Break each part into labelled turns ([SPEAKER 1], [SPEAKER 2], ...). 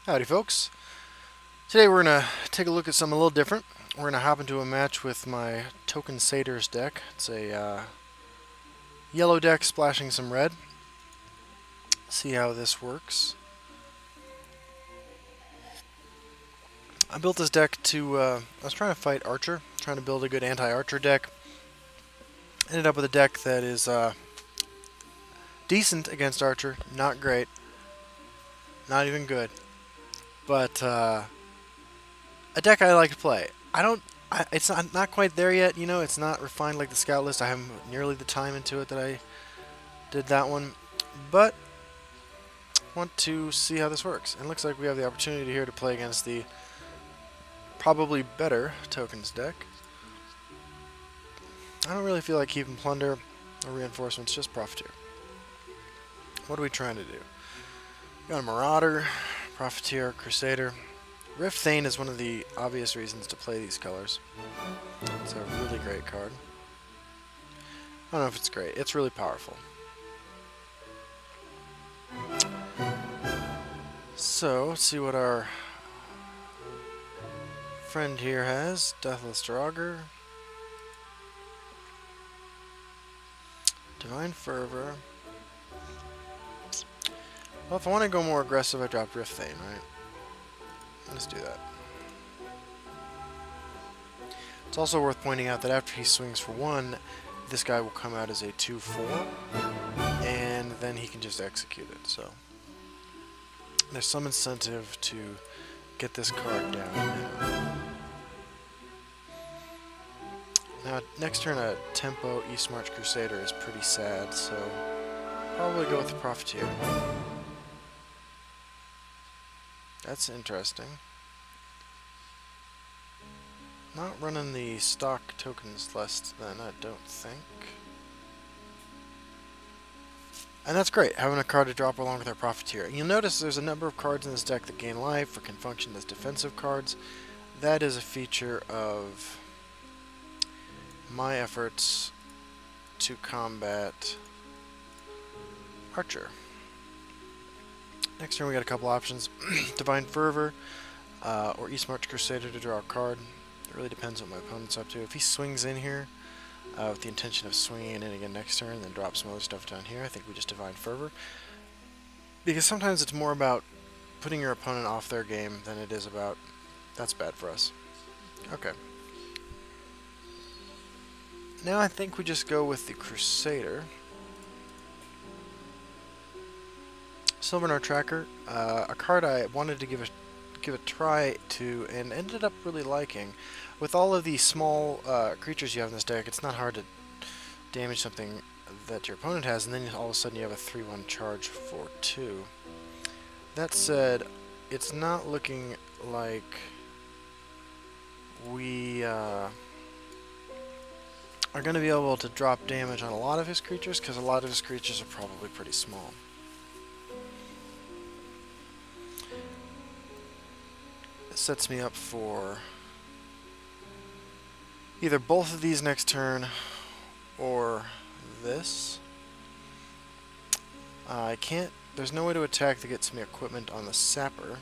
[SPEAKER 1] Howdy folks. Today we're going to take a look at something a little different. We're going to hop into a match with my Token Satyrs deck. It's a yellow deck splashing some red. See how this works. I built this deck to, I was trying to fight Archer, trying to build a good anti-Archer deck. Ended up with a deck that is decent against Archer, not great, not even good. But a deck I like to play. It's not quite there yet, you know, it's not refined like the scout list. I haven't put nearly the time into it that I did that one. But want to see how this works. And it looks like we have the opportunity here to play against the probably better Tokens deck. I don't really feel like keeping Plunder or Reinforcements, just Profiteer. What are we trying to do? We got a Marauder, Profiteer, Crusader. Rift Thane is one of the obvious reasons to play these colors. It's a really great card. I don't know if it's great. It's really powerful. So, let's see what our friend here has. Deathless Draugr. Divine Fervor. Well, if I want to go more aggressive, I drop Rift Thane, right? Let's do that. It's also worth pointing out that after he swings for 1, this guy will come out as a 2/4, and then he can just execute it. So there's some incentive to get this card down now. Now, next turn, a Tempo East March Crusader is pretty sad, so probably go with the Profiteer. That's interesting. Not running the stock tokens list then, I don't think. And that's great, having a card to drop along with our Profiteer. You'll notice there's a number of cards in this deck that gain life or can function as defensive cards. That is a feature of my efforts to combat Archer. Next turn we got a couple options. Divine Fervor or East March Crusader to draw a card. It really depends what my opponent's up to. If he swings in here with the intention of swinging in again next turn, then drop some other stuff down here, I think we just Divine Fervor. Because sometimes it's more about putting your opponent off their game than it is about, that's bad for us. Okay. Now I think we just go with the Crusader. Sylvanar Tracker, a card I wanted to give a try to and ended up really liking. With all of the small creatures you have in this deck, it's not hard to damage something that your opponent has, and then all of a sudden you have a 3/1 charge for 2. That said, it's not looking like we are going to be able to drop damage on a lot of his creatures, because a lot of his creatures are probably pretty small. It sets me up for either both of these next turn or this. I can't, there's no way to attack that gets me equipment on the Sapper,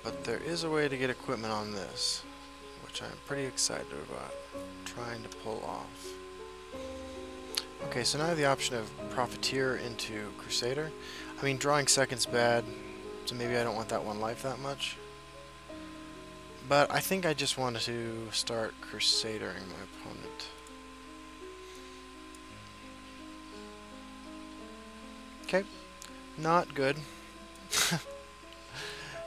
[SPEAKER 1] but there is a way to get equipment on this, which I'm pretty excited about trying to pull off. Okay, so now I have the option of Profiteer into Crusader. I mean, drawing second's bad, so maybe I don't want that one life that much. But I think I just wanted to start Crusadering my opponent. Okay, not good.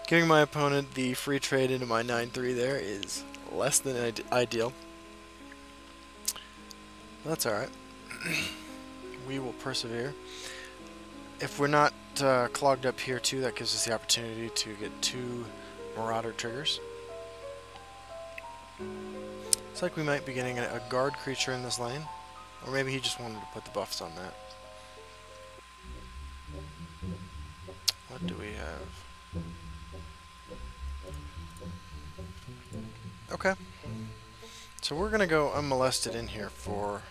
[SPEAKER 1] Giving my opponent the free trade into my 9/3 there is less than ideal. That's alright. We will persevere. If we're not clogged up here too, that gives us the opportunity to get 2 Marauder triggers. It's like we might be getting a guard creature in this lane, or maybe he just wanted to put the buffs on that. What do we have? Okay. So we're going to go unmolested in here for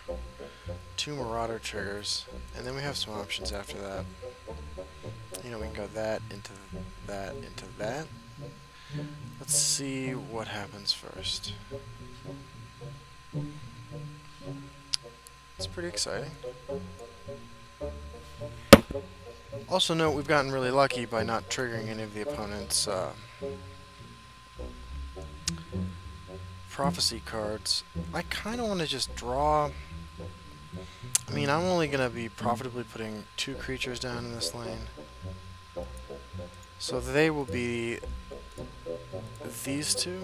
[SPEAKER 1] 2 Marauder triggers, and then we have some options after that. You know, we can go that, into that, into that. Let's see what happens first. It's pretty exciting. Also note we've gotten really lucky by not triggering any of the opponent's prophecy cards. I kind of want to just draw. I mean, I'm only going to be profitably putting 2 creatures down in this lane. So they will be these 2.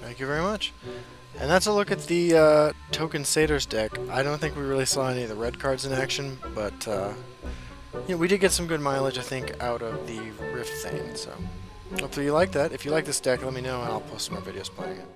[SPEAKER 1] Thank you very much. And that's a look at the Token Satyrs deck. I don't think we really saw any of the red cards in action, but yeah, we did get some good mileage, I think, out of the Rift Thane. So hopefully you like that. If you like this deck, let me know, and I'll post some more videos playing it.